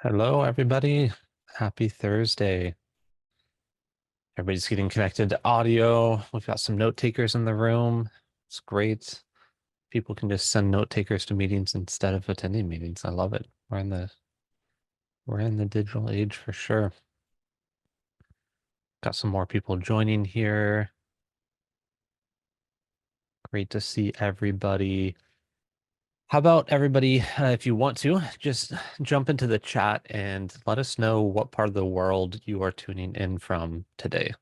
Hello, everybody. Happy Thursday. Everybody's getting connected to audio. We've got some note takers in the room. It's great. People can just send note takers to meetings instead of attending meetings. I love it. We're in the digital age for sure. Got some more people joining here. Great to see everybody. How about everybody, if you want to, just jump into the chat and let us know what part of the world you are tuning in from today.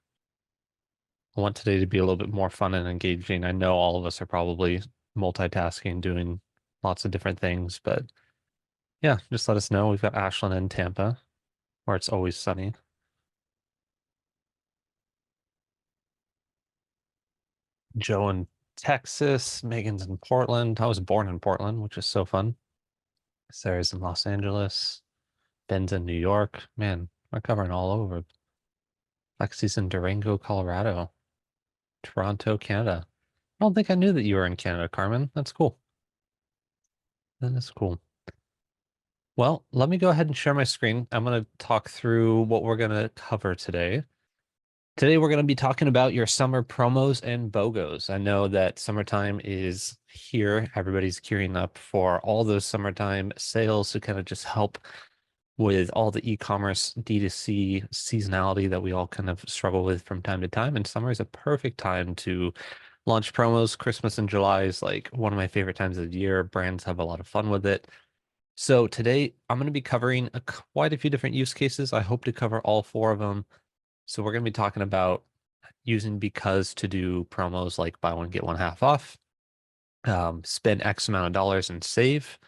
I want today to be a little bit more fun and engaging. I know all of us are probably multitasking, doing lots of different things, but yeah, just let us know. We've got Ashland in Tampa, where it's always sunny. Joe in Texas, Megan's in Portland. I was born in Portland, which is so fun. Sarah's in Los Angeles. Ben's in New York. Man, we're covering all over. Lexi's in Durango, Colorado. Toronto, Canada. I don't think I knew that you were in Canada, Carmen. That's cool. That is cool. Well, let me go ahead and share my screen. I'm going to talk through what we're going to cover today. Today, we're going to be talking about your summer promos and BOGOs. I know that summertime is here. Everybody's gearing up for all those summertime sales to kind of just help with all the e-commerce D2C seasonality that we all kind of struggle with from time to time. And summer is a perfect time to launch promos. Christmas in July is like one of my favorite times of the year. Brands have a lot of fun with it. So today I'm going to be covering quite a few different use cases. I hope to cover all four of them. So we're going to be talking about using because to do promos like buy one, get one half off, spend X amount of dollars and save,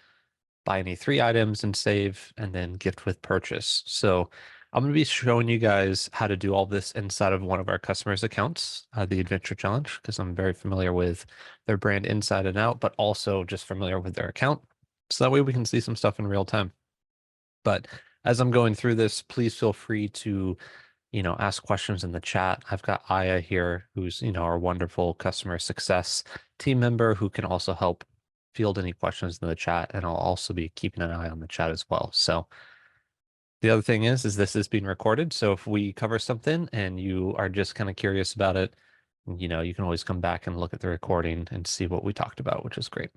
buy any 3 items and save, and then gift with purchase. So I'm going to be showing you guys how to do all this inside of one of our customers' accounts, the Adventure Challenge, because I'm very familiar with their brand inside and out, but also just familiar with their account. So that way we can see some stuff in real time. But as I'm going through this, please feel free to, ask questions in the chat. I've got Aya here, who's, our wonderful customer success team member who can also help field any questions in the chat. And I'll also be keeping an eye on the chat as well. So the other thing is this is being recorded. So if we cover something and you are just kind of curious about it, you can always come back and look at the recording and see what we talked about, which is great.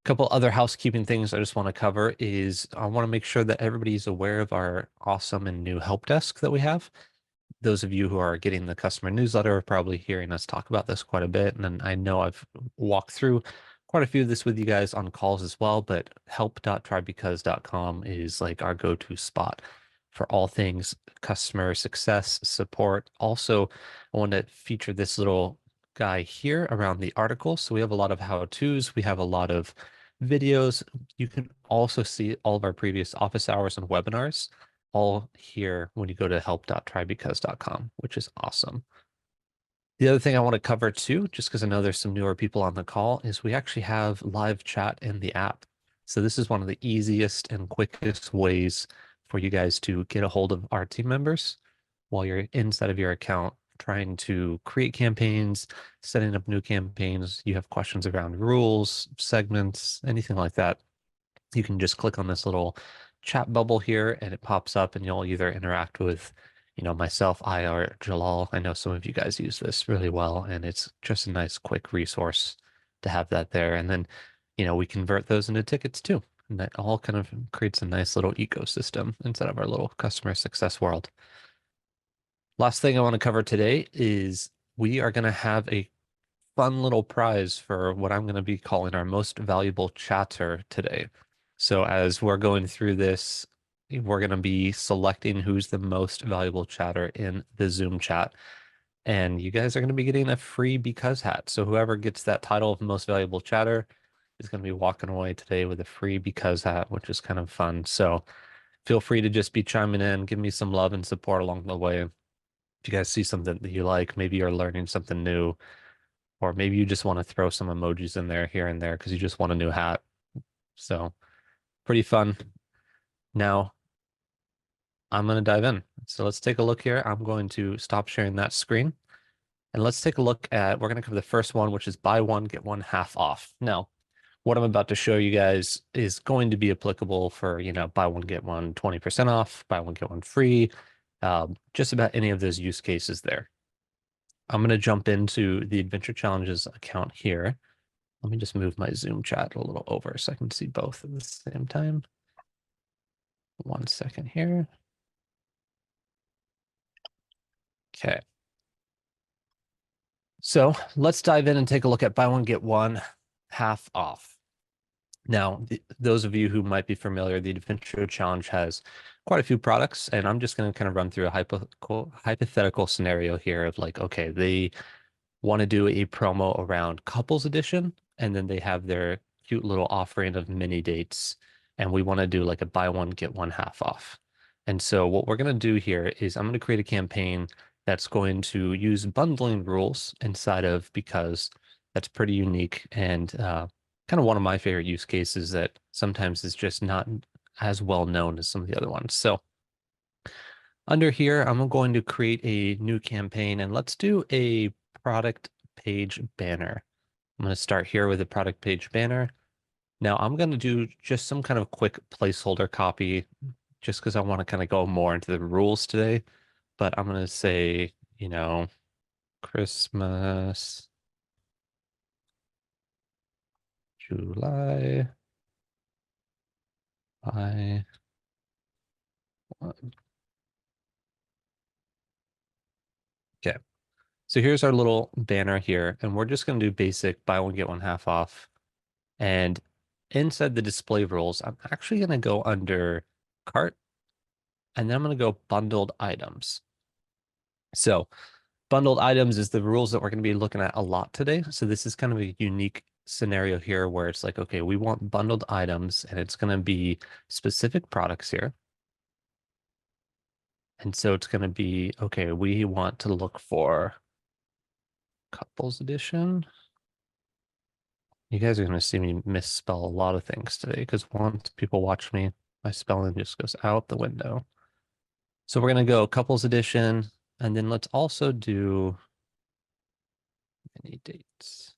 Couple other housekeeping things I just want to cover is I want to make sure that everybody's aware of our awesome and new help desk that we have. Those of you who are getting the customer newsletter are probably hearing us talk about this quite a bit. And then I know I've walked through quite a few of this with you guys on calls as well, but help.trybecause.com is like our go-to spot for all things customer success support. Also, I want to feature this little guy here around the article. So we have a lot of how-tos. We have a lot of videos. You can also see all of our previous office hours and webinars all here when you go to help.trybecause.com, which is awesome. The other thing I want to cover too, just because I know there's some newer people on the call, is we actually have live chat in the app. So this is one of the easiest and quickest ways for you guys to get a hold of our team members while you're inside of your account trying to create campaigns, setting up new campaigns. You have questions around rules, segments, anything like that. You can just click on this little chat bubble here and it pops up and you'll either interact with, myself, I, or Jalal. I know some of you guys use this really well and it's just a nice quick resource to have that there. And then, we convert those into tickets too. And that all kind of creates a nice little ecosystem inside of our little customer success world. Last thing I want to cover today is we are going to have a fun little prize for what I'm going to be calling our most valuable chatter today. So as we're going through this, we're going to be selecting who's the most valuable chatter in the Zoom chat. And you guys are going to be getting a free because hat. So whoever gets that title of most valuable chatter is going to be walking away today with a free because hat, which is kind of fun. So feel free to just be chiming in, give me some love and support along the way. If you guys see something that you like, maybe you're learning something new, or maybe you just want to throw some emojis in there here and there because you just want a new hat. So pretty fun. Now I'm going to dive in. So let's take a look here. I'm going to stop sharing that screen. And let's take a look at, we're going to cover the first one, which is buy one, get one half off. Now, what I'm about to show you guys is going to be applicable for, buy one, get one 20% off, buy one, get one free, just about any of those use cases there. I'm going to jump into the Adventure Challenges account here. Let me just move my Zoom chat a little over so I can see both at the same time. 1 second here. Okay. So let's dive in and take a look at buy one, get one half off. Now, those of you who might be familiar, the Adventure Challenge has quite a few products, and I'm just going to kind of run through a hypothetical scenario here of like, okay, they want to do a promo around Couples Edition, and then they have their cute little offering of mini dates, and we want to do like a buy one, get one half off. And so what we're going to do here is I'm going to create a campaign that's going to use bundling rules inside of, because that's pretty unique and kind of one of my favorite use cases that sometimes is just not as well known as some of the other ones. So under here, I'm going to create a new campaign, and let's do a product page banner. I'm going to start here with a product page banner. Now I'm going to do just some kind of quick placeholder copy just because I want to kind of go more into the rules today. But I'm going to say, Christmas, July, buy one. Okay. So here's our little banner here, and we're just going to do basic buy one, get one half off. And inside the display rules, I'm actually going to go under cart, and then I'm going to go bundled items. So bundled items is the rules that we're going to be looking at a lot today. So this is kind of a unique scenario here where it's like, okay, we want bundled items, and it's going to be specific products here. And so it's going to be, okay, we want to look for Couples Edition. You guys are going to see me misspell a lot of things today because once people watch me, my spelling just goes out the window. So we're going to go Couples Edition, and then let's also do many dates.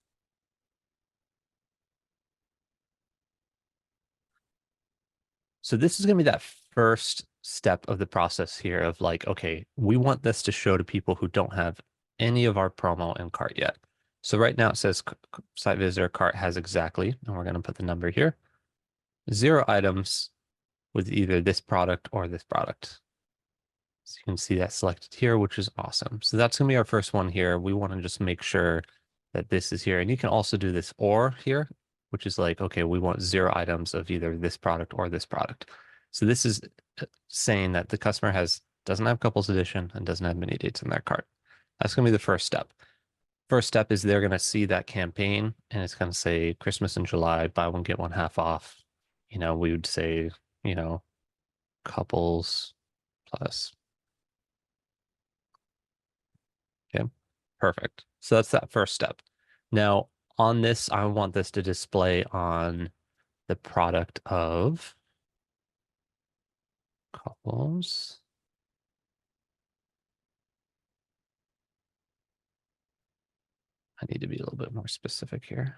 So this is going to be that first step of the process here of like, okay, we want this to show to people who don't have any of our promo in cart yet. So right now it says site visitor cart has exactly, and we're going to put the number here, 0 items with either this product or this product. So you can see that selected here, which is awesome. So that's going to be our first one here. We want to just make sure that this is here. And you can also do this or here, which is like, okay, we want 0 items of either this product or this product. So this is saying that the customer doesn't have Couples Edition and doesn't have mini dates in their cart. That's going to be the first step. First step is they're going to see that campaign, and it's going to say Christmas in July, buy one, get one half off. We would say, couples plus. Okay, perfect. So that's that first step. Now, on this, I want this to display on the product of couples. I need to be a little bit more specific here.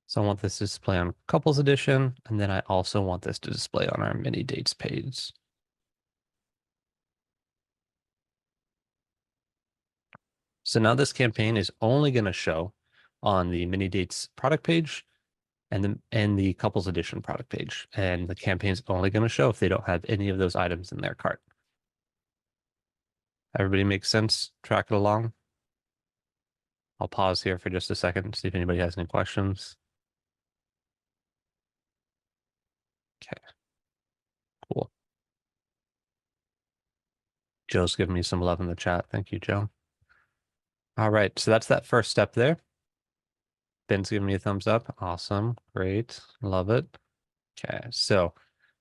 So I want this to display on Couples Edition, and then I also want this to display on our mini dates page. So now this campaign is only going to show on the mini dates product page and the Couples Edition product page, and the campaign is only going to show if they don't have any of those items in their cart. Everybody makes sense? Track it along. I'll pause here for just a second, see if anybody has any questions. Okay, cool. Joe's giving me some love in the chat. Thank you, Joe. All right, so that's that first step there. Ben's giving me a thumbs up. Awesome, great, love it. Okay, so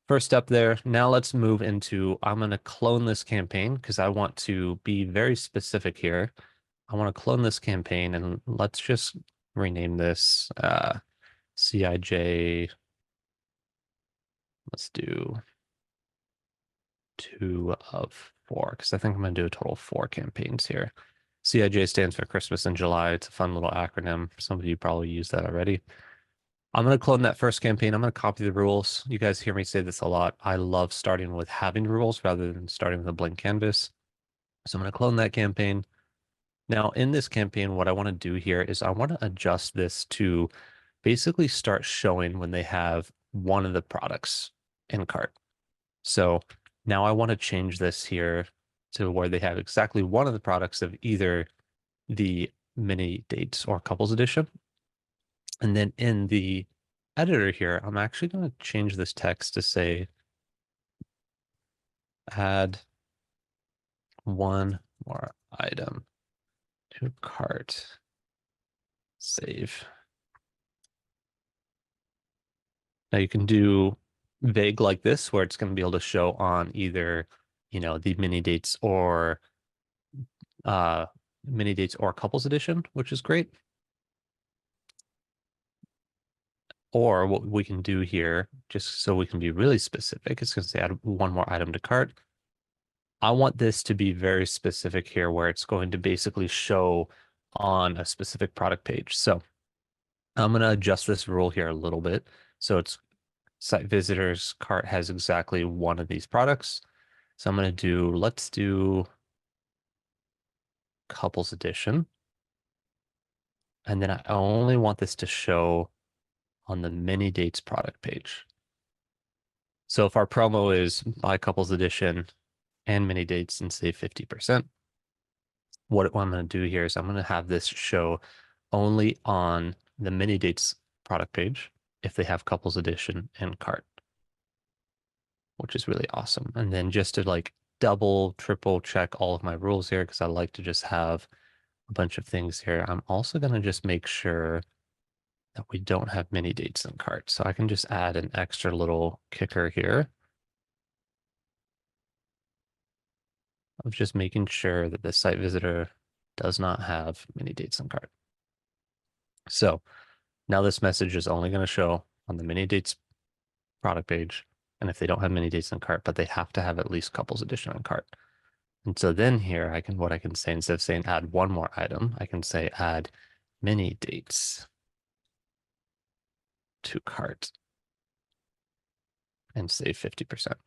first step there. Now let's move into, I'm going to clone this campaign because I want to be very specific here. I want to clone this campaign, and let's just rename this CIJ. Let's do 2 of 4, because I think I'm going to do a total of 4 campaigns here. CIJ stands for Christmas in July. It's a fun little acronym. Some of you probably use that already. I'm going to clone that first campaign. I'm going to copy the rules. You guys hear me say this a lot. I love starting with having rules rather than starting with a blank canvas. So I'm going to clone that campaign. Now, in this campaign, what I want to do here is I want to adjust this to basically start showing when they have one of the products in cart. So now I want to change this here to where they have exactly one of the products of either the mini dates or couples edition. And then in the editor here, I'm actually going to change this text to say add one more item to cart, save. Now you can do vague like this, where it's going to be able to show on either, the mini dates or couples edition, which is great. Or what we can do here, just so we can be really specific, is going to say add one more item to cart. I want this to be very specific here, where it's going to basically show on a specific product page. So I'm going to adjust this rule here a little bit. So it's site visitors cart has exactly one of these products. So I'm going to let's do couples edition. And then I only want this to show on the mini dates product page. So if our promo is buy couples edition and mini dates and save 50%, what I'm going to do here is I'm going to have this show only on the mini dates product page if they have couples edition and cart, which is really awesome. And then just to like double, triple check all of my rules here, because I like to just have a bunch of things here, I'm also going to just make sure that we don't have mini dates in cart. So I can just add an extra little kicker here of just making sure that the site visitor does not have mini dates in cart. So now this message is only going to show on the mini dates product page. And if they don't have mini dates in cart, but they have to have at least couples edition in cart. And so then here what I can say, instead of saying add one more item, I can say add mini dates to cart and save 50%. Does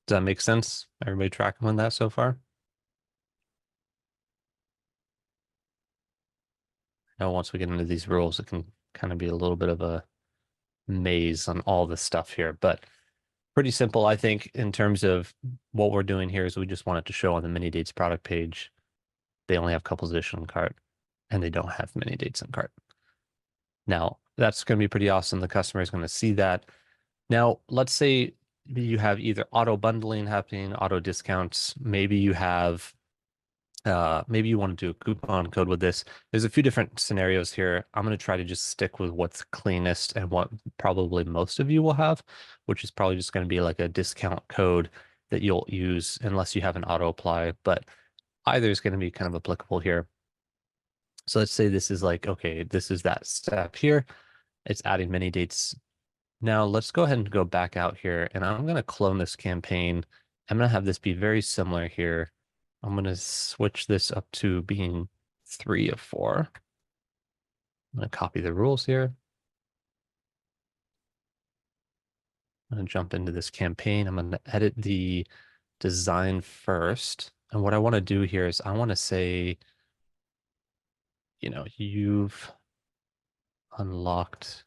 that make sense? Everybody tracking with that so far? I know once we get into these rules, it can kind of be a little bit of a maze on all this stuff here, but pretty simple, I think, in terms of what we're doing here is we just want it to show on the mini dates product page. They only have couples edition in cart and they don't have mini dates in cart. Now, that's going to be pretty awesome. The customer is going to see that. Now, let's say you have either auto bundling happening, auto discounts. Maybe you have, maybe you want to do a coupon code with this. There's a few different scenarios here. I'm going to try to just stick with what's cleanest and what probably most of you will have, which is probably just going to be like a discount code that you'll use unless you have an auto apply, but either is going to be kind of applicable here. So let's say this is like, okay, this is that step here. It's adding many dates. Now let's go ahead and go back out here and I'm going to clone this campaign. I'm going to have this be very similar here. I'm going to switch this up to being 3 of 4. I'm going to copy the rules here. I'm going to jump into this campaign. I'm going to edit the design first. And what I want to do here is I want to say, you've unlocked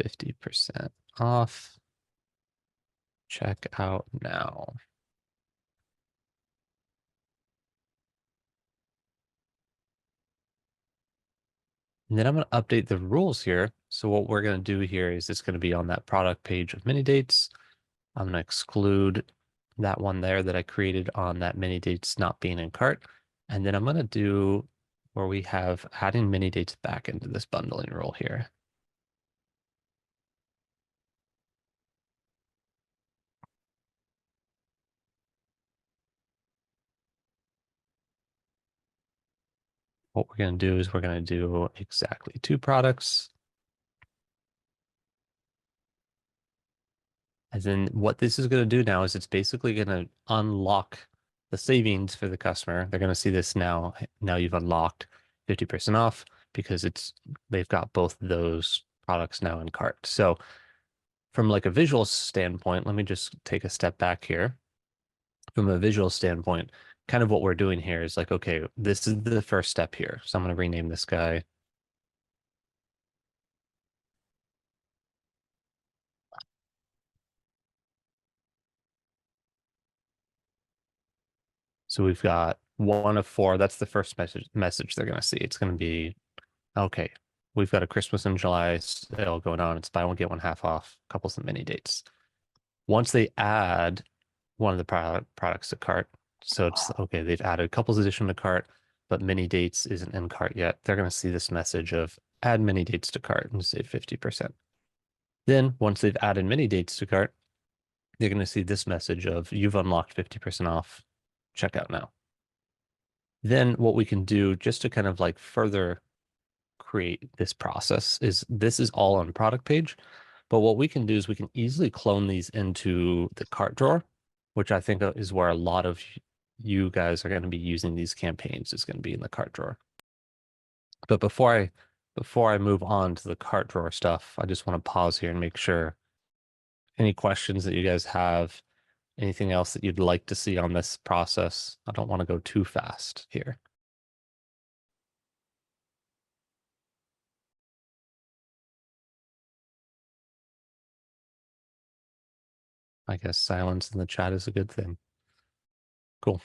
50% off. Check out now. And then I'm going to update the rules here. So what we're going to do here is it's going to be on that product page of mini dates. I'm going to exclude that one there that I created on that mini dates not being in cart. And then I'm going to do where we have adding mini dates back into this bundling rule here. What we're going to do is we're going to do exactly 2 products. And then what this is going to do now is it's basically going to unlock the savings for the customer. They're going to see this now. Now you've unlocked 50% off because they've got both those products now in cart. So from like a visual standpoint, let me just take a step back here. From a visual standpoint, kind of what we're doing here is like, okay, this is the first step here. So I'm going to rename this guy. So we've got one of four. That's the first message they're going to see. It's going to be, okay, we've got a Christmas in July sale going on. It's buy one, get one half off, couples and mini dates. Once they add one of the products to cart, so it's okay, they've added couples edition to cart, but mini dates isn't in cart yet. They're going to see this message of add mini dates to cart and save 50%. Then once they've added mini dates to cart, they're going to see this message of you've unlocked 50% off, check out now. Then what we can do just to kind of like further create this process is this is all on product page. But what we can do is we can easily clone these into the cart drawer, which I think is where a lot of you guys are going to be using these campaigns is going to be in the cart drawer. But before I move on to the cart drawer stuff, I just want to pause here and make sure any questions that you guys have, anything else that you'd like to see on this process. I don't want to go too fast here. I guess silence in the chat is a good thing. Cool.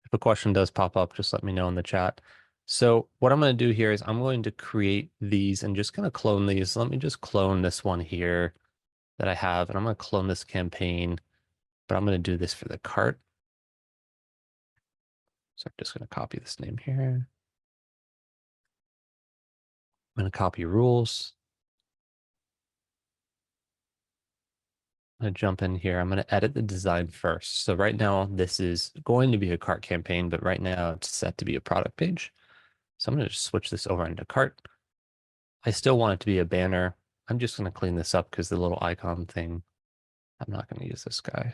If a question does pop up, just let me know in the chat. So what I'm going to do here is I'm going to create these and just kind of clone these. Let me just clone this one here that I have, and I'm going to clone this campaign, but I'm going to do this for the cart. So I'm just going to copy this name here. I'm going to copy rules. I'm going to jump in here. I'm going to edit the design first. So right now, this is going to be a cart campaign, but right now it's set to be a product page. So I'm going to just switch this over into cart. I still want it to be a banner. I'm just going to clean this up because the little icon thing, I'm not going to use this guy.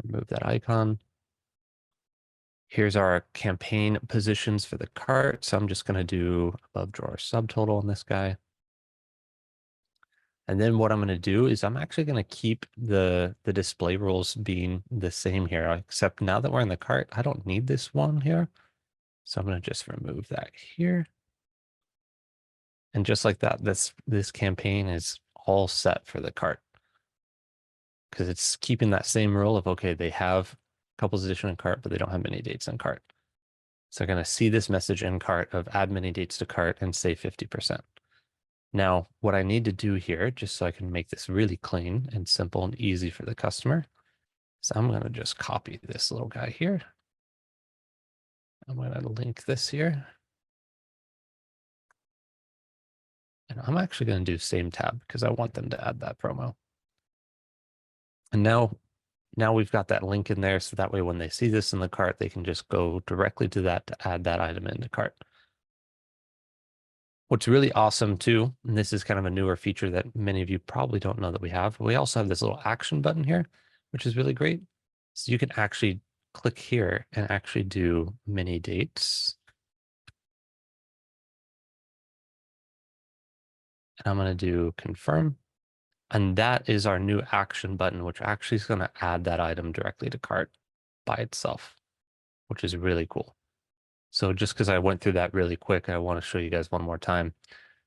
Remove that icon. Here's our campaign positions for the cart. So I'm just going to do above drawer subtotal on this guy. And then what I'm going to do is I'm actually going to keep the display rules being the same here, except now that we're in the cart, I don't need this one here. So I'm going to just remove that here. And just like that, this campaign is all set for the cart. Because it's keeping that same rule of, okay, they have couples edition in cart, but they don't have mini dates in cart. So they're going to see this message in cart of add mini dates to cart and save 50%. Now, what I need to do here, just so I can make this really clean and simple and easy for the customer, is I'm going to just copy this little guy here. I'm going to link this here. And I'm actually going to do same tab because I want them to add that promo. And now we've got that link in there. So that way, when they see this in the cart, they can just go directly to that to add that item into cart. What's really awesome too, and this is kind of a newer feature that many of you probably don't know that we also have this little action button here, which is really great. So you can actually click here and actually do mini dates. And I'm going to do confirm. And that is our new action button, which actually is going to add that item directly to cart by itself, which is really cool. So just because I went through that really quick, I want to show you guys one more time.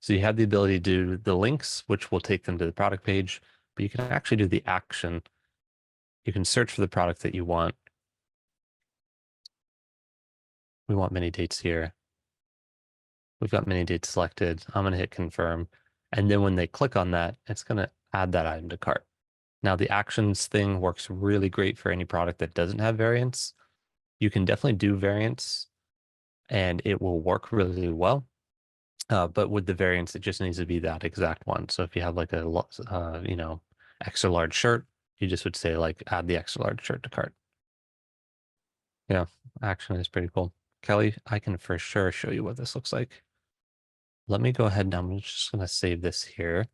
So you have the ability to do the links, which will take them to the product page, but you can actually do the action. You can search for the product that you want. We want mini dates here. We've got mini dates selected. I'm going to hit confirm. And then when they click on that, it's going to add that item to cart. Now the actions thing works really great for any product that doesn't have variants. You can definitely do variants and it will work really well. But with the variants, it just needs to be that exact one. So if you have like a, extra large shirt, you just would say like add the extra large shirt to cart. Yeah, action is pretty cool. Kelly, I can for sure show you what this looks like. Let me go ahead and I'm just going to save this here.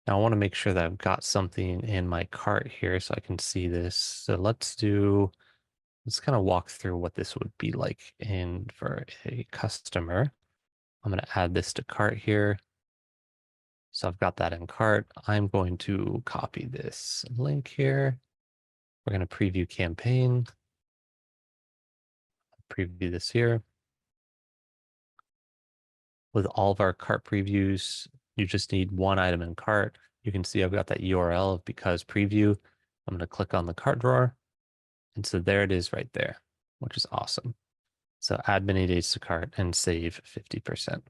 Now I want to make sure that I've got something in my cart here so I can see this. So let's kind of walk through what this would be like for a customer. I'm going to add this to cart here. So I've got that in cart. I'm going to copy this link here. We're going to preview campaign, preview this here. With all of our cart previews, you just need one item in cart. You can see I've got that URL of because preview. I'm going to click on the cart drawer. And so there it is right there, which is awesome. So add mini dates to cart and save 50%.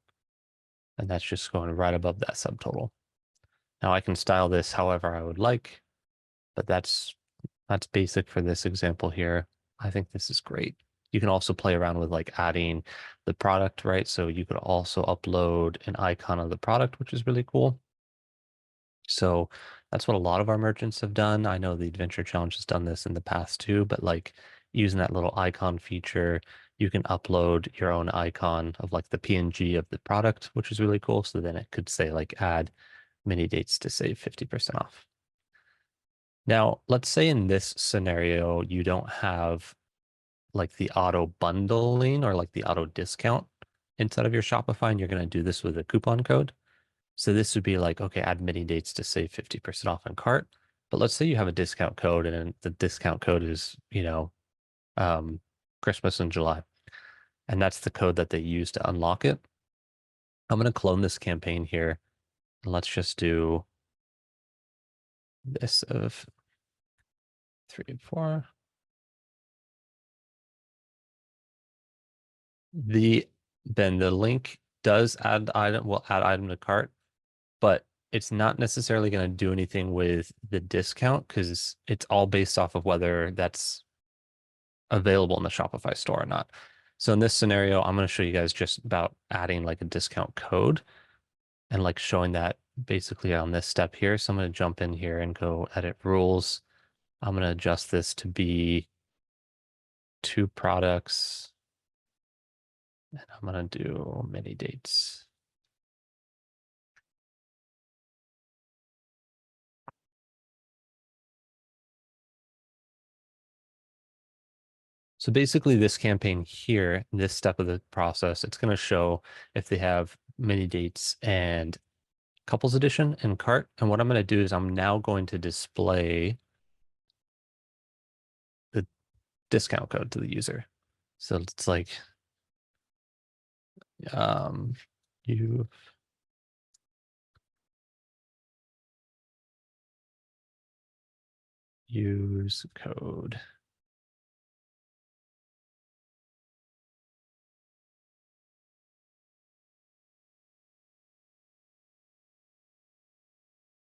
And that's just going right above that subtotal. Now I can style this however I would like, but that's basic for this example here. I think this is great. You can also play around with like adding the product, right? So you could also upload an icon of the product, which is really cool. So that's what a lot of our merchants have done. I know the Adventure Challenge has done this in the past too, but like using that little icon feature, you can upload your own icon of like the PNG of the product, which is really cool. So then it could say like add mini dates to save 50% off. Now, let's say in this scenario, you don't have like the auto bundling or like the auto discount inside of your Shopify, and you're going to do this with a coupon code. So this would be like, okay, add mini dates to save 50% off in cart. But let's say you have a discount code and the discount code is, Christmas in July. And that's the code that they use to unlock it. I'm going to clone this campaign here. And let's just do this of 3 and 4. Then the link does will add item to cart, but it's not necessarily going to do anything with the discount because it's all based off of whether that's available in the Shopify store or not. So in this scenario, I'm going to show you guys just about adding like a discount code and like showing that basically on this step here. So I'm going to jump in here and go edit rules. I'm going to adjust this to be 2 products. And I'm going to do mini dates. So basically this campaign here, this step of the process, it's going to show if they have mini dates and couples edition and cart. And what I'm going to do is I'm now going to display the discount code to the user. So it's like, you use code.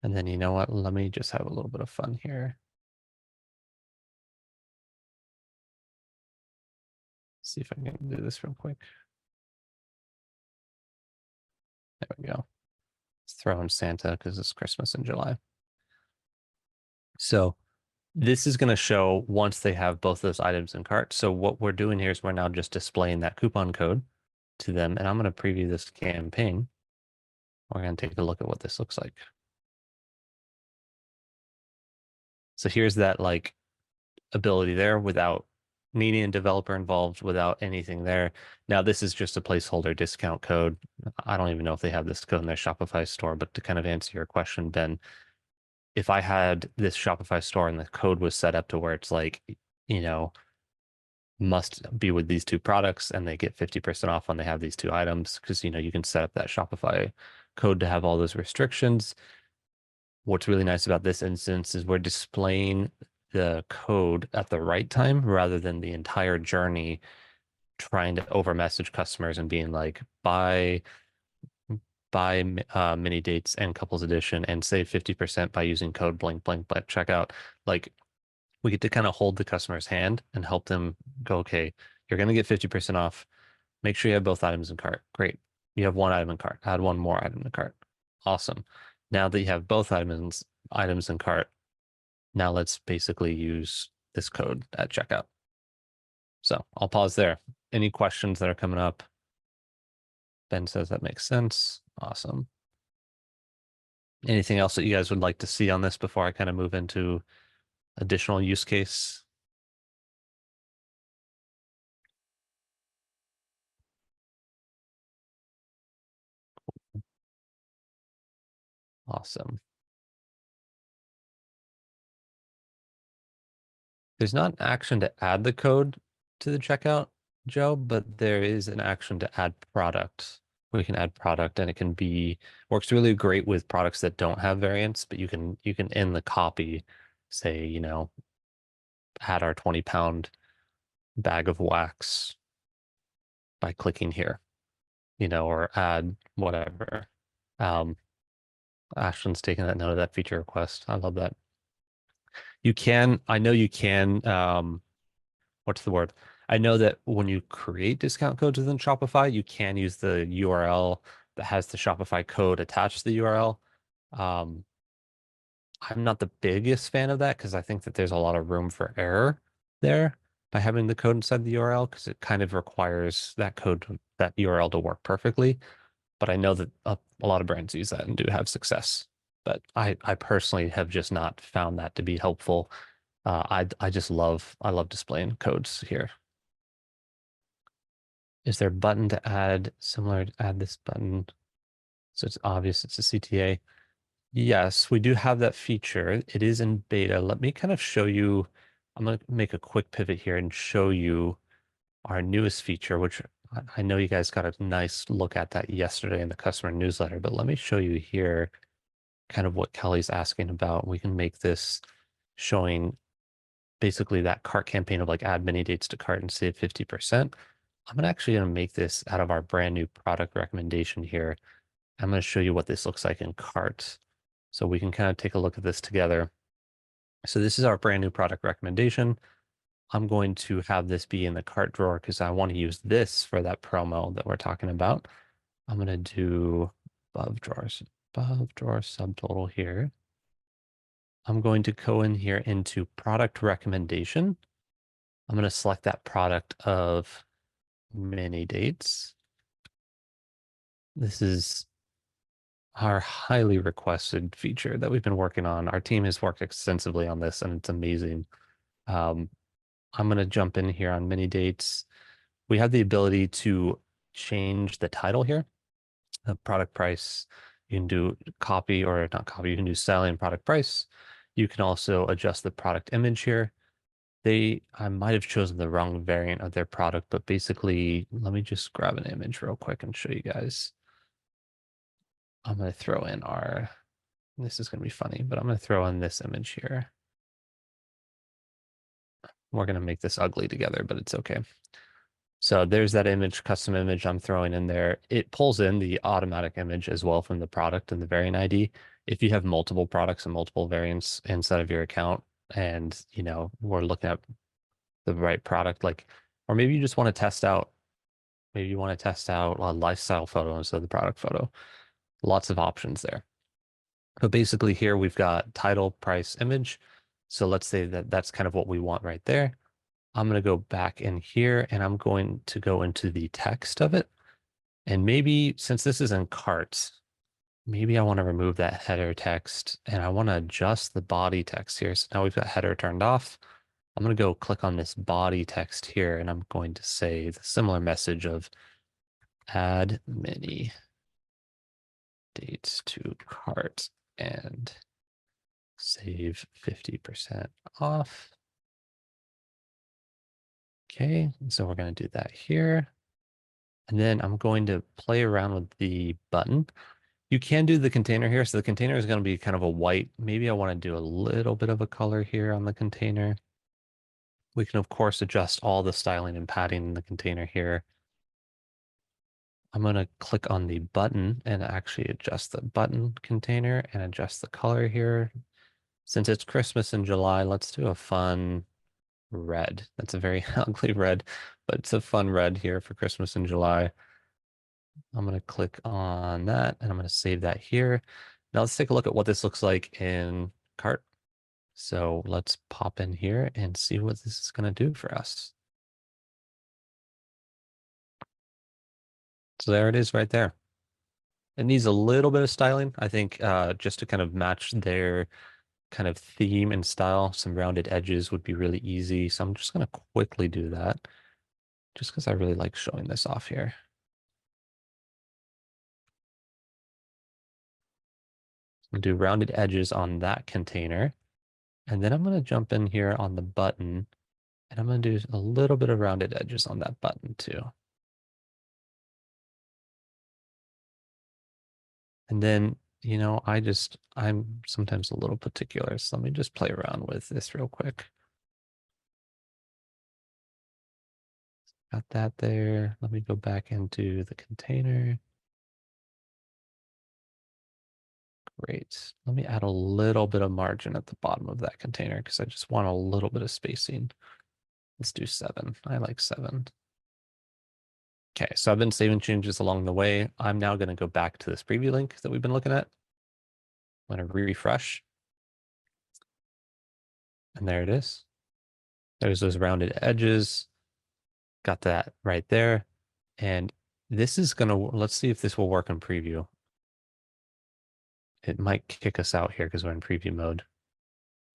And then you know what? Let me just have a little bit of fun here. See if I can do this real quick. There we go. Let's throw in Santa because it's Christmas in July. So this is going to show once they have both those items in cart. So what we're doing here is we're now just displaying that coupon code to them. And I'm going to preview this campaign. We're going to take a look at what this looks like. So here's that like ability there without needing a developer involved, without anything there. Now this is just a placeholder discount code. I don't even know if they have this code in their Shopify store, but to kind of answer your question, Ben, if I had this Shopify store and the code was set up to where it's like, must be with these 2 products and they get 50% off when they have these 2 items, because you can set up that Shopify code to have all those restrictions. What's really nice about this instance is we're displaying the code at the right time rather than the entire journey trying to over message customers and being like, buy mini dates and couples edition and save 50% by using code blank blank blank checkout. Like, we get to kind of hold the customer's hand and help them go, okay, you're going to get 50% off. Make sure you have both items in cart. Great. You have 1 item in cart. Add 1 more item to cart. Awesome. Now that you have both items in cart, now let's basically use this code at checkout. So I'll pause there. Any questions that are coming up? Ben says that makes sense. Awesome. Anything else that you guys would like to see on this before I kind of move into additional use case? Awesome. There's not an action to add the code to the checkout, Joe, but there is an action to add product. We can add product and it can be works really great with products that don't have variants, but you can in the copy say, add our 20-pound bag of wax by clicking here, or add whatever. Um, Ashton's taking that note of that feature request. I love that. I know you can, what's the word? I know that when you create discount codes within Shopify, you can use the URL that has the Shopify code attached to the URL. Um, I'm not the biggest fan of that because I think that there's a lot of room for error there by having the code inside the URL because it kind of requires that URL to work perfectly. But I know that a lot of brands use that and do have success. But I personally have just not found that to be helpful. I love displaying codes here. Is there a button to add similar to add this button? So it's obvious it's a CTA. Yes, we do have that feature. It is in beta. Let me kind of show you. I'm going to make a quick pivot here and show you our newest feature, which I know you guys got a nice look at that yesterday in the customer newsletter, but let me show you here kind of what Kelly's asking about. We can make this showing basically that cart campaign of like add many dates to cart and save 50%. I'm actually going to make this out of our brand new product recommendation here. I'm going to show you what this looks like in cart. So we can kind of take a look at this together. So this is our brand new product recommendation. I'm going to have this be in the cart drawer because I want to use this for that promo that we're talking about. I'm going to do above drawer subtotal here. I'm going to go in here into product recommendation. I'm going to select that product of many dates. This is our highly requested feature that we've been working on. Our team has worked extensively on this and it's amazing. Um, I'm going to jump in here on mini dates. We have the ability to change the title here, the product price. You can do copy or not copy, you can do styling product price. You can also adjust the product image here. I might have chosen the wrong variant of their product, but basically, let me just grab an image real quick and show you guys. I'm going to throw in this is going to be funny, but I'm going to throw in this image here. We're going to make this ugly together, but it's okay. So there's that image, custom image I'm throwing in there. It pulls in the automatic image as well from the product and the variant ID. If you have multiple products and multiple variants inside of your account and, we're looking at the right product, or maybe you just want to test out a lifestyle photo instead of the product photo. Lots of options there. But basically here we've got title, price, image. So let's say that that's kind of what we want right there. I'm going to go back in here and I'm going to go into the text of it. And maybe since this is in cart, maybe I want to remove that header text and I want to adjust the body text here. So now we've got header turned off. I'm going to go click on this body text here and I'm going to say the similar message of add many dates to cart and save 50% off. Okay, so we're going to do that here. And then I'm going to play around with the button. You can do the container here. So the container is going to be kind of a white. Maybe I want to do a little bit of a color here on the container. We can, of course, adjust all the styling and padding in the container here. I'm going to click on the button and actually adjust the button container and adjust the color here. Since it's Christmas in July, let's do a fun red. That's a very ugly red, but it's a fun red here for Christmas in July. I'm going to click on that and I'm going to save that here. Now let's take a look at what this looks like in cart. So let's pop in here and see what this is going to do for us. So there it is right there. It needs a little bit of styling, I think, just to kind of match their kind of theme and style. Some rounded edges would be really easy. So I'm just going to quickly do that just because I really like showing this off here. I'm going to do rounded edges on that container. And then I'm going to jump in here on the button and I'm going to do a little bit of rounded edges on that button too. And then, I'm sometimes a little particular. So let me just play around with this real quick. Got that there. Let me go back into the container. Great. Let me add a little bit of margin at the bottom of that container because I just want a little bit of spacing. Let's do 7. I like 7. Okay, so I've been saving changes along the way. I'm now going to go back to this preview link that we've been looking at. I'm going to refresh. And there it is. There's those rounded edges. Got that right there. And this is going to, let's see if this will work in preview. It might kick us out here because we're in preview mode.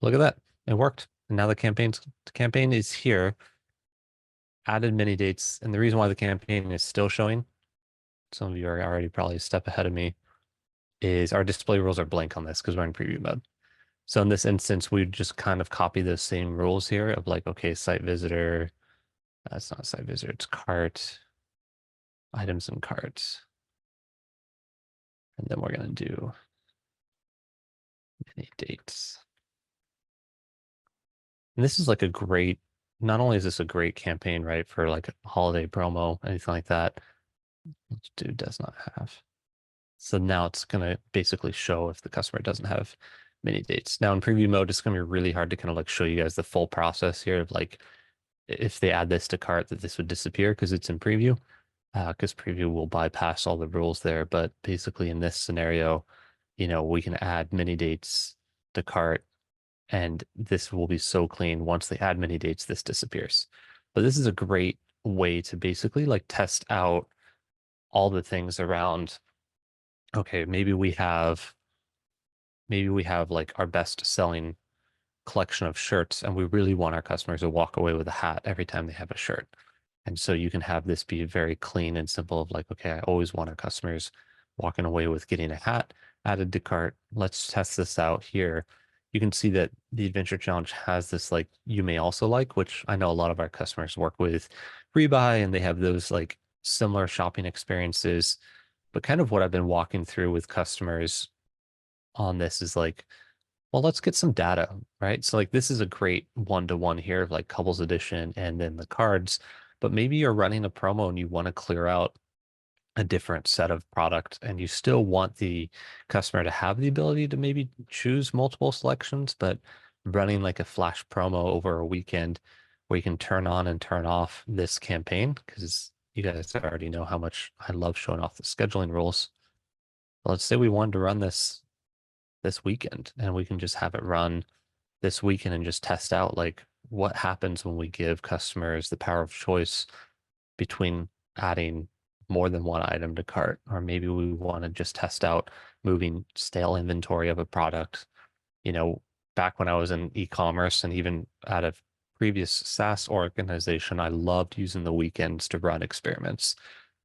Look at that. It worked. And now the campaign is here. Added mini dates. And the reason why the campaign is still showing, some of you are already probably a step ahead of me, is our display rules are blank on this because we're in preview mode. So in this instance, we just kind of copy those same rules here of like, okay, site visitor, that's not site visitor, it's cart, items in cart. And then we're going to do mini dates. And this is like a great, not only is this a great campaign, right, for like a holiday promo, anything like that. Let's do does not have. So now it's going to basically show if the customer doesn't have mini dates. Now in preview mode, it's going to be really hard to kind of like show you guys the full process here of like, if they add this to cart, that this would disappear because it's in preview, because preview will bypass all the rules there. But basically in this scenario, we can add mini dates to cart and this will be so clean. Once they add mini dates, this disappears. But this is a great way to basically like test out all the things around, okay, maybe we have like our best selling collection of shirts and we really want our customers to walk away with a hat every time they have a shirt. And so you can have this be very clean and simple of like, okay, I always want our customers walking away with getting a hat added to cart. Let's test this out here. You can see that the Adventure Challenge has this like you may also like, which I know a lot of our customers work with Rebuy and they have those like similar shopping experiences. But kind of what I've been walking through with customers on this is like, well, let's get some data, right? So like this is a great one-to-one here of like couples edition and then the cards, but maybe you're running a promo and you want to clear out a different set of product and you still want the customer to have the ability to maybe choose multiple selections, but running like a flash promo over a weekend where you can turn on and turn off this campaign because you guys already know how much I love showing off the scheduling rules. Let's say we wanted to run this weekend and we can just have it run this weekend and just test out like what happens when we give customers the power of choice between adding more than one item to cart, or maybe we want to just test out moving stale inventory of a product. Back when I was in e-commerce and even at a previous SaaS organization, I loved using the weekends to run experiments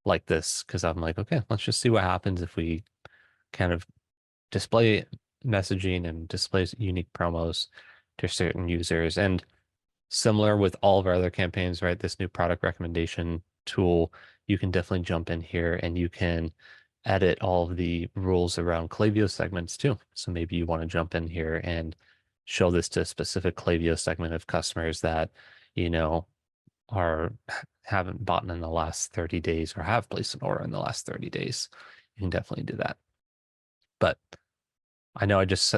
like this because I'm like, okay, let's just see what happens if we kind of display messaging and displays unique promos to certain users. And similar with all of our other campaigns, right? This new product recommendation tool, you can definitely jump in here and you can edit all of the rules around Klaviyo segments too. So maybe you want to jump in here and show this to a specific Klaviyo segment of customers that, are haven't bought in the last 30 days or have placed an order in the last 30 days. You can definitely do that. But I know I just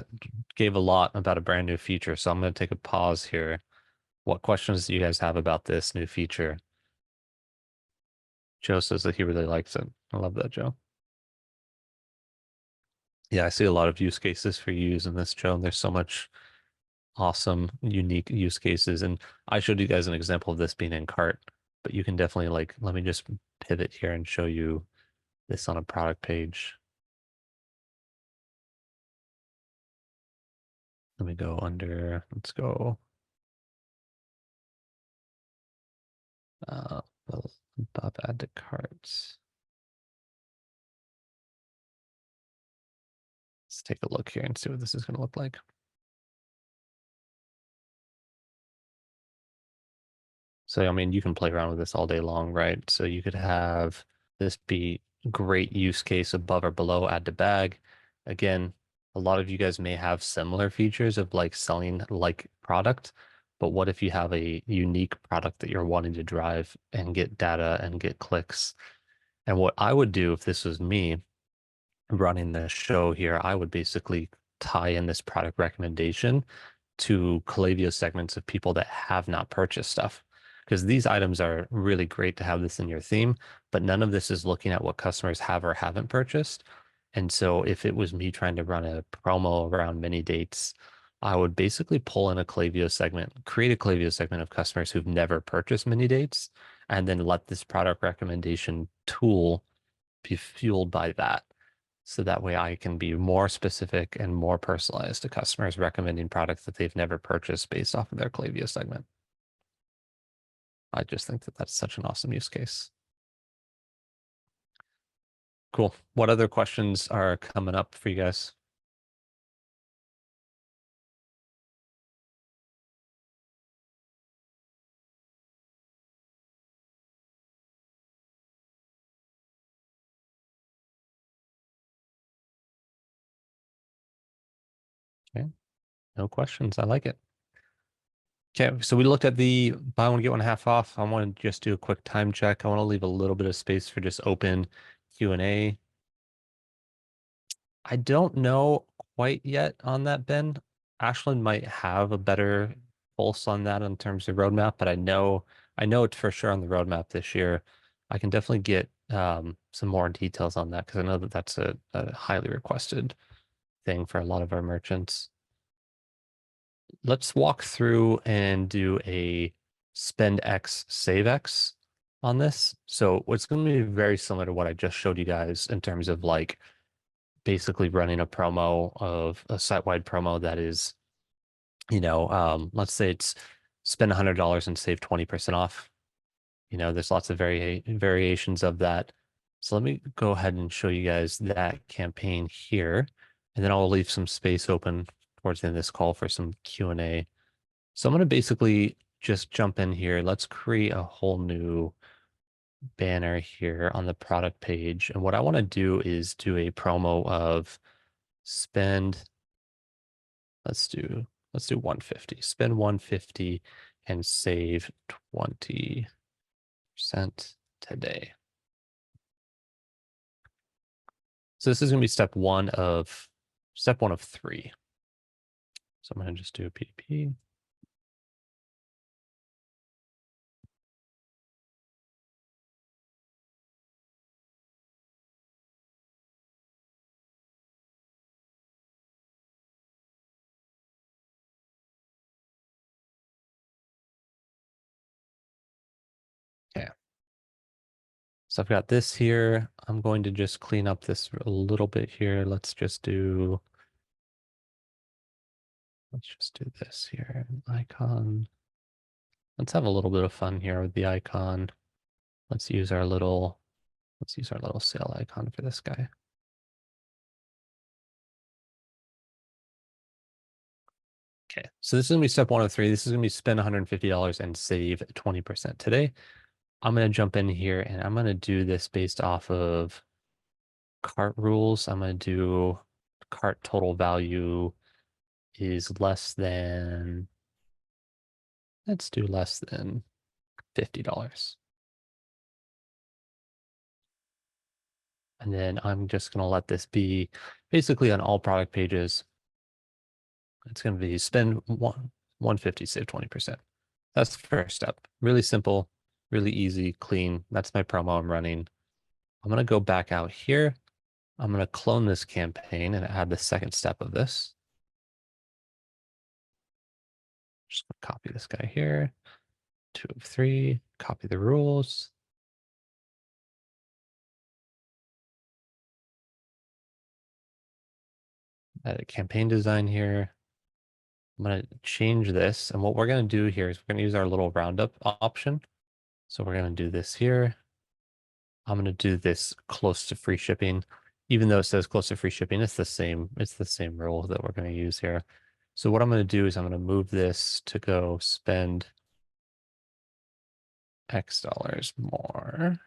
gave a lot about a brand new feature, so I'm going to take a pause here. What questions do you guys have about this new feature? Joe says that he really likes it. I love that, Joe. Yeah, I see a lot of use cases for you using this, Joe, and there's so much awesome, unique use cases. And I showed you guys an example of this being in cart, but you can definitely like, let me just pivot here and show you this on a product page. Let me go under, let's go uh, above add to carts. Let's take a look here and see what this is going to look like. So, I mean, you can play around with this all day long, right? So you could have this be great use case above or below add to bag. Again, a lot of you guys may have similar features of like selling like product, but what if you have a unique product that you're wanting to drive and get data and get clicks? And what I would do if this was me running the show here, I would basically tie in this product recommendation to Klaviyo segments of people that have not purchased stuff. Because these items are really great to have this in your theme, but none of this is looking at what customers have or haven't purchased. And so if it was me trying to run a promo around mini dates, I would basically pull in a Klaviyo segment, create a Klaviyo segment of customers who've never purchased mini dates, and then let this product recommendation tool be fueled by that. So that way I can be more specific and more personalized to customers, recommending products that they've never purchased based off of their Klaviyo segment. I just think that that's such an awesome use case. Cool. What other questions are coming up for you guys? Okay. No questions. I like it. Okay, so we looked at the buy one, get one half off. I want to just do a quick time check. I want to leave a little bit of space for just open Q&A. I don't know quite yet on that, Ben. Ashland might have a better pulse on that in terms of roadmap, but I know it's for sure on the roadmap this year. I can definitely get some more details on that because I know that that's a highly requested thing for a lot of our merchants. Let's walk through and do a spend X, save X on this. So it's going to be very similar to what I just showed you guys in terms of like basically running a promo of a site-wide promo that is, let's say it's spend $100 and save 20% off. There's lots of variations of that. So let me go ahead and show you guys that campaign here, and then I'll leave some space open towards the end of this call for some Q&A. So I'm going to basically just jump in here. Let's create a whole new banner here on the product page. And what I want to do is do a promo of spend, let's do 150, spend 150 and save 20% today. So this is going to be step one of three. So I'm going to just do a PDP. Okay. So I've got this here. I'm going to just clean up this a little bit here. Let's just do this here. Icon. Let's have a little bit of fun here with the icon. Let's use our little sale icon for this guy. Okay, so this is gonna be step one of three. This is gonna be spend $150 and save 20% today. I'm gonna jump in here and I'm gonna do this based off of cart rules. I'm gonna do cart total value is less than, let's do less than $50. And then I'm just gonna let this be basically on all product pages. It's gonna be spend 150, save 20%. That's the first step. Really simple, really easy, clean. That's my promo I'm running. I'm going to go back out here. I'm going to clone this campaign and add the second step of this. Just going to copy this guy here. 2 of 3, copy the rules. Edit campaign design here. I'm going to change this. And what we're going to do here is we're going to use our little roundup option. So we're going to do this here. I'm going to do this close to free shipping. Even though it says close to free shipping, it's the same rule that we're going to use here. So what I'm going to do is I'm going to move this to go spend X dollars more.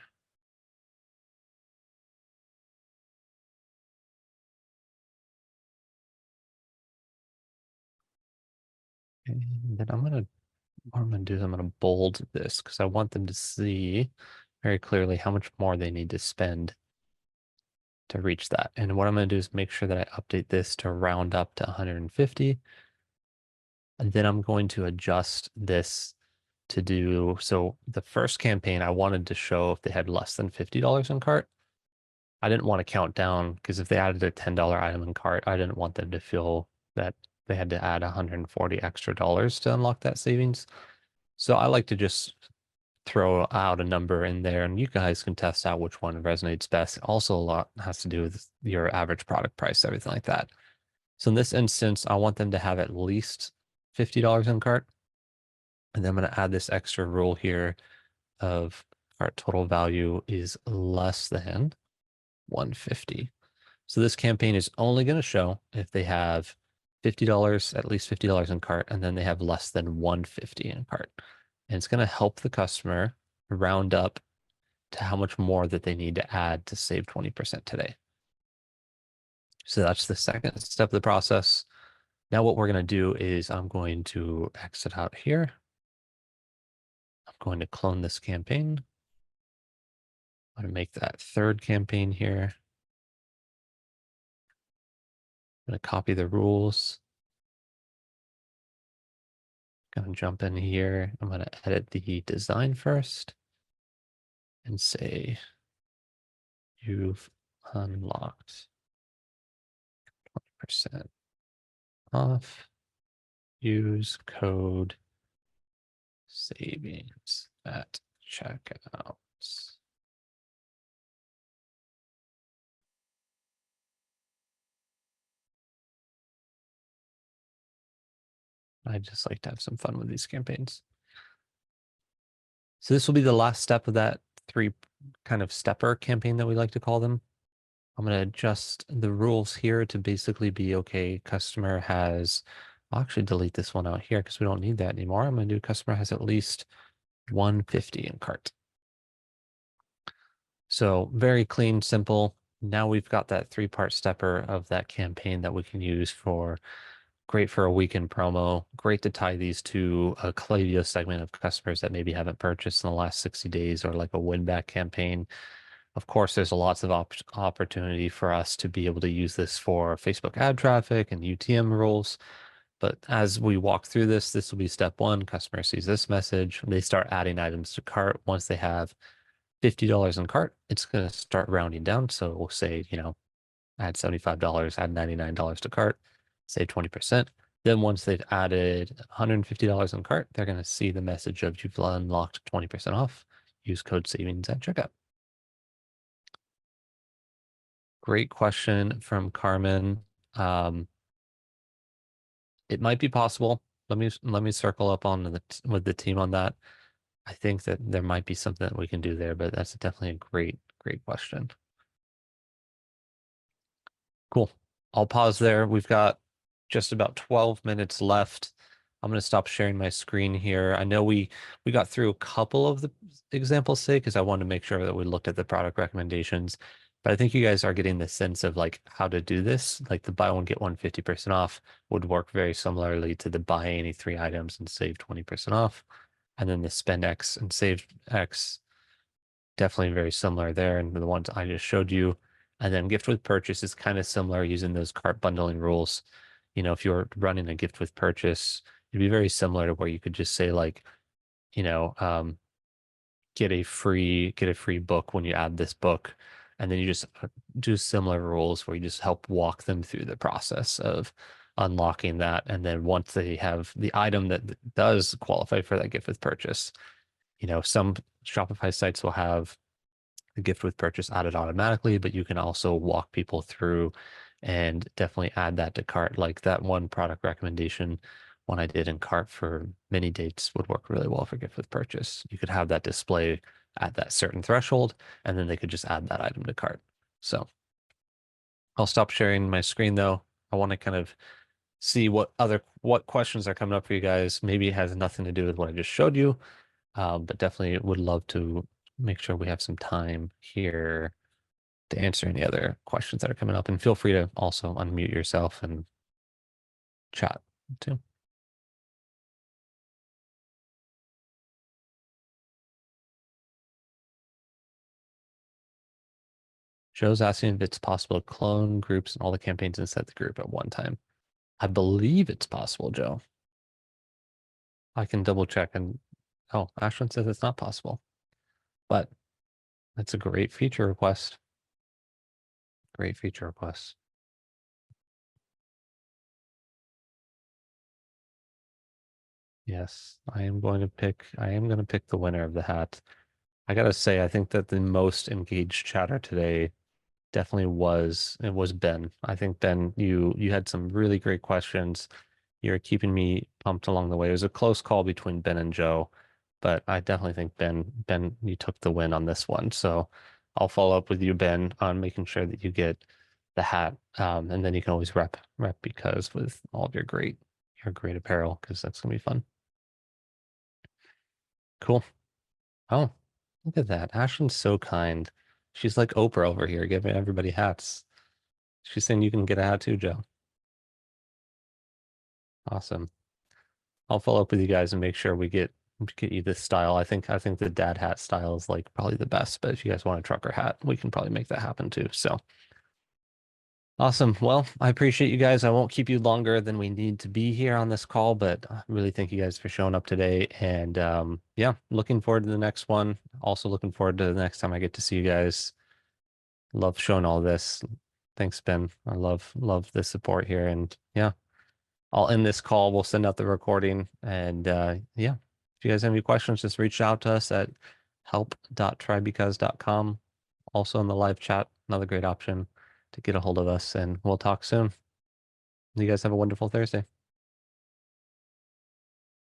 And then what I'm going to do is I'm going to bold this because I want them to see very clearly how much more they need to spend to reach that. And what I'm going to do is make sure that I update this to round up to 150. And then I'm going to adjust this to do, so the first campaign, I wanted to show if they had less than $50 in cart. I didn't want to count down because if they added a $10 item in cart, I didn't want them to feel that they had to add 140 extra dollars to unlock that savings. So I like to just throw out a number in there and you guys can test out which one resonates best. Also, a lot has to do with your average product price, everything like that. So in this instance, I want them to have at least $50 in cart. And then I'm going to add this extra rule here of cart total value is less than 150. So this campaign is only going to show if they have $50, at least $50 in cart, and then they have less than 150 in cart. And it's going to help the customer round up to how much more that they need to add to save 20% today. So that's the second step of the process. Now what we're going to do is I'm going to exit out here. I'm going to clone this campaign. I'm going to make that third campaign here. I'm going to copy the rules. I'm going to jump in here. I'm going to edit the design first and say you've unlocked 20% off. Use code savings at checkout. I just like to have some fun with these campaigns. So this will be the last step of that three kind of stepper campaign that we like to call them. I'm going to adjust the rules here to basically be okay. Customer has, I'll actually delete this one out here because we don't need that anymore. I'm going to do customer has at least 150 in cart. So very clean, simple. Now we've got that three-part stepper of that campaign that we can use for great for a weekend promo. Great to tie these to a Klaviyo segment of customers that maybe haven't purchased in the last 60 days or like a win back campaign. Of course, there's lots of opportunity for us to be able to use this for Facebook ad traffic and UTM rules. But as we walk through this, this will be step one. Customer sees this message. They start adding items to cart. Once they have $50 in cart, it's going to start rounding down. So we'll say, add $75, add $99 to cart, save 20%. Then once they've added $150 in cart, they're going to see the message of you've unlocked 20% off. Use code savings at checkout. Great question from Carmen. It might be possible. Let me circle up on with the team on that. I think that there might be something that we can do there, but that's definitely a great question. Cool. I'll pause there. We've got just about 12 minutes left. I'm going to stop sharing my screen here. I know we got through a couple of the examples today because I wanted to make sure that we looked at the product recommendations. But I think you guys are getting the sense of like how to do this. Like the buy one, get one 50% off would work very similarly to the buy any 3 items and save 20% off. And then the spend X and save X, definitely very similar there. And the ones I just showed you. And then gift with purchase is kind of similar using those cart bundling rules. If you're running a gift with purchase, it'd be very similar to where you could just say like, get a free book when you add this book. And then you just do similar rules where you just help walk them through the process of unlocking that. And then once they have the item that does qualify for that gift with purchase, some Shopify sites will have the gift with purchase added automatically, but you can also walk people through and definitely add that to cart. Like that one product recommendation one I did in cart for mini dates would work really well for gift with purchase. You could have that display at that certain threshold, and then they could just add that item to cart. So I'll stop sharing my screen though. I want to kind of see what questions are coming up for you guys. Maybe it has nothing to do with what I just showed you, but definitely would love to make sure we have some time here to answer any other questions that are coming up. And feel free to also unmute yourself and chat too. Joe's asking if it's possible to clone groups and all the campaigns inside the group at one time. I believe it's possible, Joe. I can double check and oh, Ashwin says it's not possible, but that's a great feature request. Great feature request. Yes, I am going to pick the winner of the hat. I gotta say, I think that the most engaged chatter today definitely was Ben. I think Ben, you had some really great questions. You're keeping me pumped along the way. It was a close call between Ben and Joe, but I definitely think Ben, you took the win on this one. So I'll follow up with you, Ben, on making sure that you get the hat. And then you can always rep because with all of your great apparel, because that's gonna be fun. Cool. Oh, look at that. Ashlyn's so kind. She's like Oprah over here, giving everybody hats. She's saying you can get a hat too, Joe. Awesome. I'll follow up with you guys and make sure we get you this style. I think the dad hat style is like probably the best, but if you guys want a trucker hat, we can probably make that happen too. So awesome. Well, I appreciate you guys. I won't keep you longer than we need to be here on this call, but I really thank you guys for showing up today. And yeah, looking forward to the next one. Also looking forward to the next time I get to see you guys. Love showing all this. Thanks, Ben. I love the support here. And yeah, I'll end this call. We'll send out the recording. And yeah, if you guys have any questions, just reach out to us at help.trybecause.com. Also in the live chat, another great option to get a hold of us. And we'll talk soon. You guys have a wonderful Thursday.